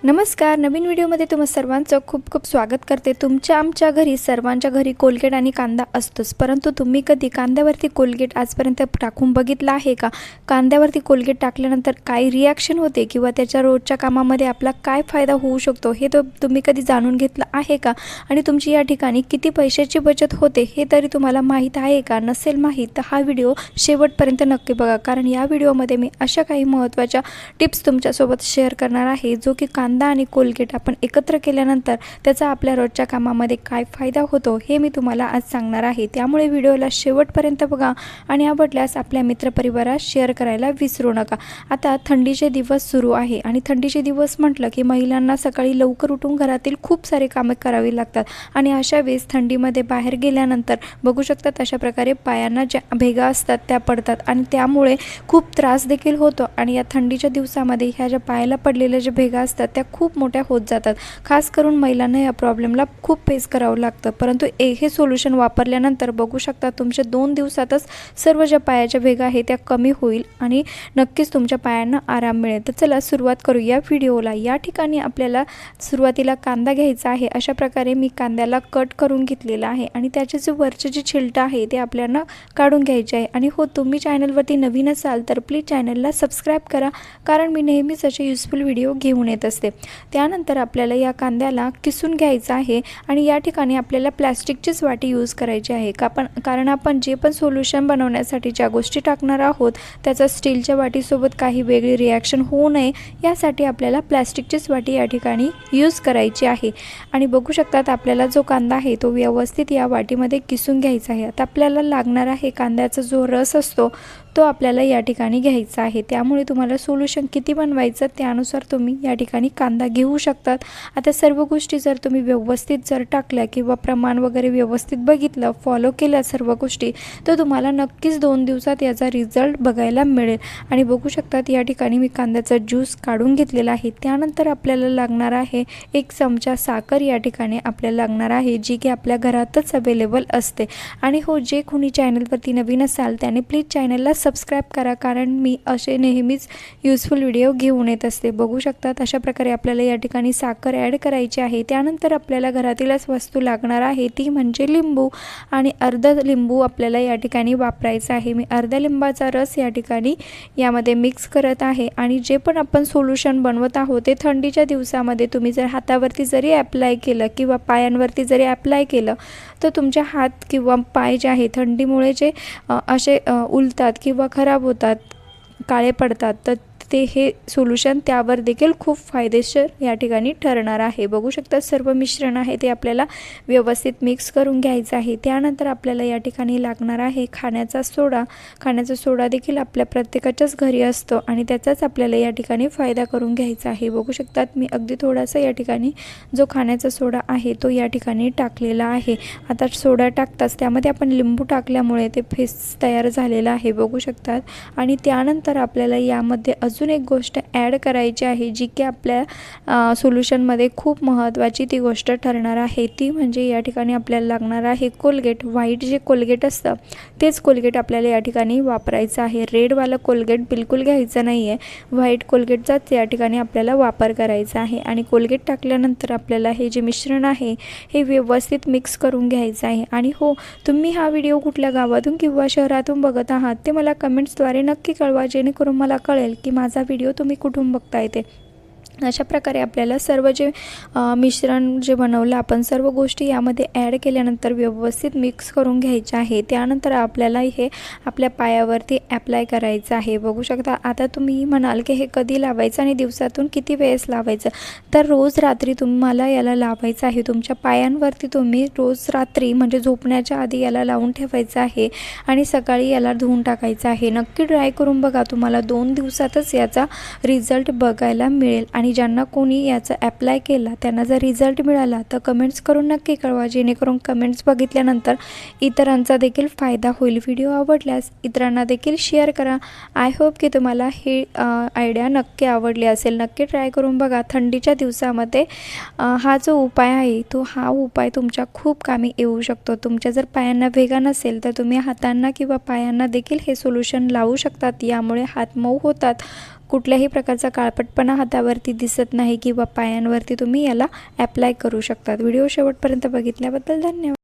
नमस्कार. नवीन व्हिडिओमध्ये तुम्हा सर्वांचं खूप खूप स्वागत करते. आमच्या घरी सर्वांच्या घरी कोलगेट आणि कांदा असतोच, परंतु तुम्ही कधी कांद्यावरती कोलगेट आजपर्यंत टाकून बघितला आहे का? कांद्यावरती कोलगेट टाकल्यानंतर काय रिॲक्शन होते किंवा त्याच्या रोजच्या कामामध्ये आपला काय फायदा होऊ शकतो हे तुम्ही कधी जाणून घेतलं आहे का? आणि तुमची या ठिकाणी किती पैशाची बचत होते हे तरी तुम्हाला माहीत आहे का? नसेल माहीत तर हा व्हिडिओ शेवटपर्यंत नक्की बघा, कारण या व्हिडिओमध्ये मी अशा काही महत्त्वाच्या टिप्स तुमच्यासोबत शेअर करणार आहे जो की कांदा आणि कोलगेट आपण एकत्र केल्यानंतर त्याचा आपल्या रोजच्या कामामध्ये काय फायदा होतो हे मी तुम्हाला आज सांगणार आहे. त्यामुळे व्हिडिओला शेवटपर्यंत बघा आणि आवडल्यास आपल्या मित्रपरिवारात शेअर करायला विसरू नका. आता थंडीचे दिवस सुरू आहे आणि थंडीचे दिवस म्हटलं की महिलांना सकाळी लवकर उठून घरातील खूप सारे कामे करावी लागतात आणि अशा वेळेस थंडीमध्ये बाहेर गेल्यानंतर बघू शकतात अशा प्रकारे पायांना ज्या भेगा असतात त्या पडतात आणि त्यामुळे खूप त्रास देखील होतो. आणि या थंडीच्या दिवसामध्ये ह्या ज्या पायाला पडलेल्या ज्या भेगा असतात त्या खूप मोठ्या होत जातात. खास करून महिलांना या प्रॉब्लेमला खूप फेस करावं लागतं, परंतु हे सोल्युशन वापरल्यानंतर बघू शकता तुमच्या 2 दिवसातच सर्व ज्या पायाच्या भेगा आहेत त्या कमी होईल आणि नक्कीच तुमच्या पायांना आराम मिळेल. तर चला सुरुवात करूया व्हिडिओला. या ठिकाणी आपल्याला सुरुवातीला कांदा घ्यायचा आहे. अशा प्रकारे मी कांद्याला कट करून घेतलेला आहे आणि त्याचे जे वरचे जे छिलटं आहे ते आपल्याला काढून घ्यायचे आहे. आणि हो, तुम्ही चॅनलवरती नवीन असाल तर प्लीज चॅनलला सबस्क्राईब करा, कारण मी नेहमीच असे युजफुल व्हिडिओ घेऊन येत असते. त्यानंतर आपल्याला या कांद्याला किसून घ्यायचं आहे आणि या ठिकाणी आपल्याला प्लॅस्टिकचीच वाटी यूज करायची आहे कारण आपण जे पण सोल्युशन बनवण्यासाठी ज्या गोष्टी टाकणार आहोत त्याचा स्टीलच्या वाटीसोबत काही वेगळी रिॲक्शन होऊ नये यासाठी आपल्याला प्लॅस्टिकचीच वाटी या ठिकाणी यूज करायची आहे. आणि बघू शकतात आपल्याला जो कांदा आहे तो व्यवस्थित या वाटीमध्ये किसून घ्यायचा आहे. आता आपल्याला लागणार आहे कांद्याचा जो रस असतो तो आपल्याला या ठिकाणी घ्यायचा आहे. त्यामुळे तुम्हाला सोल्युशन किती बनवायचं त्यानुसार तुम्ही या ठिकाणी कांदा घेऊ शकतात. आता सर्व गोष्टी जर तुम्ही व्यवस्थित टाकल्या किंवा प्रमाण वगैरे व्यवस्थित बघितलं, फॉलो केल्या सर्व गोष्टी, तर तुम्हाला नक्कीच 2 दिवसात याचा रिझल्ट बघायला मिळेल. आणि बघू शकतात या ठिकाणी मी कांद्याचा ज्यूस काढून घेतलेला आहे. त्यानंतर आपल्याला लागणार आहे 1 चमचा साखर या ठिकाणी आपल्याला लागणार आहे, जी की आपल्या घरातच अवेलेबल असते. आणि हो, जे कोणी चॅनलवरती नवीन असाल त्याने प्लीज चॅनलला सबस्क्राईब करा, कारण मी असे नेहमीच युजफुल व्हिडिओ घेऊन येत असते. बघू शकतात अशा प्रकारे आपल्याला या ठिकाणी साखर ॲड करायची आहे. त्यानंतर आपल्याला घरातीलच वस्तू लागणार आहे ती म्हणजे लिंबू, आणि अर्धा लिंबू आपल्याला या ठिकाणी वापरायचा आहे. मी अर्ध्या लिंबाचा रस या ठिकाणी यामध्ये मिक्स करत आहे. आणि जे पण आपण सोल्युशन बनवत आहोत ते थंडीच्या दिवसामध्ये तुम्ही जर हातावरती जरी ॲप्लाय केलं किंवा पायांवरती जरी ॲप्लाय केलं तर तुमचे हात किंवा पाय जे आहे थंडीमुळे जे असे उलतात किंवा खराब होतात, काळे पडतात, तर हे सोल्युशन त्यावर देखील खूप फायदेशीर या ठिकाणी ठरणार आहे. बघू शकता सर्व मिश्रण आहे ते आपल्याला व्यवस्थित मिक्स करून घ्यायचं आहे. त्यानंतर आपल्याला या ठिकाणी लागणार आहे खाण्याचा सोडा. खाण्याचा सोडा देखील आपल्या प्रत्येकाच्याच घरी असतो आणि त्याचाच आपल्याला या ठिकाणी फायदा करून घ्यायचा आहे. बघू शकतात मी अगदी थोडासा या ठिकाणी जो खाण्याचा सोडा आहे तो या ठिकाणी टाकलेला आहे. आता सोडा टाकताच त्यामध्ये आपण लिंबू टाकल्यामुळे ते फेस तयार झालेला आहे, बघू शकतात. आणि त्यानंतर आपल्याला यामध्ये अजून एक गोष्ट ॲड करायची आहे जी की आपल्या सोल्युशनमध्ये खूप महत्त्वाची ती गोष्ट ठरणार आहे. ती म्हणजे या ठिकाणी आपल्याला लागणार आहे कोलगेट. व्हाईट जे कोलगेट असतं तेच कोलगेट आपल्याला या ठिकाणी वापरायचं आहे. रेडवाला कोलगेट बिलकुल घ्यायचं नाही आहे, व्हाईट कोलगेटचाच या ठिकाणी आपल्याला वापर करायचा आहे. आणि कोलगेट टाकल्यानंतर आपल्याला हे जे मिश्रण आहे हे व्यवस्थित मिक्स करून घ्यायचं आहे. आणि हो, तुम्ही हा व्हिडिओ कुठल्या गावातून किंवा शहरातून बघत आहात ते मला कमेंट्सद्वारे नक्की कळवा, जेणेकरून मला कळेल की माझा व्हिडिओ तुम्ही कुठून बघताय ते. अशा प्रकारे आपल्याला सर्व जे मिश्रण जे बनवलं आपण सर्व गोष्टी यामध्ये ॲड केल्यानंतर व्यवस्थित मिक्स करून घ्यायचे आहे. त्यानंतर आपल्याला हे आपल्या पायावरती ॲप्लाय करायचं आहे. बघू शकता. आता तुम्ही म्हणाल की हे कधी लावायचं आणि दिवसातून किती वेळेस लावायचं, तर रोज रात्री तुम्हाला याला लावायचं आहे. तुमच्या पायांवरती तुम्ही रोज रात्री म्हणजे झोपण्याच्या आधी याला लावून ठेवायचं आहे आणि सकाळी याला धुवून टाकायचं आहे. नक्की ट्राय करून बघा, तुम्हाला 2 दिवसातच याचा रिझल्ट बघायला मिळेल. आणि ज्यांना कोणी याचा ॲप्लाय केला त्यांना जर रिझल्ट मिळाला तर कमेंट्स करून नक्की कळवा, जेणेकरून कमेंट्स बघितल्यानंतर इतरांचा देखील फायदा होईल. व्हिडिओ आवडल्यास इतरांना देखील शेअर करा. आय होप की तुम्हाला ही आयडिया नक्की आवडली असेल. नक्की ट्राय करून बघा. थंडीच्या दिवसामध्ये हा जो उपाय आहे तो हा उपाय तुमच्या खूप कामी येऊ शकतो. तुमच्या जर पायांना भेगा नसेल तर तुम्ही हातांना किंवा पायांना देखील हे सोल्युशन लावू शकतात. यामुळे हात मऊ होतात, कुठल्याही प्रकारचा काळपटपणा हातावरती दिसत नाही किंवा पायांवरती तुम्ही याला ॲप्लाय करू शकतात. व्हिडिओ शेवटपर्यंत बघितल्याबद्दल धन्यवाद.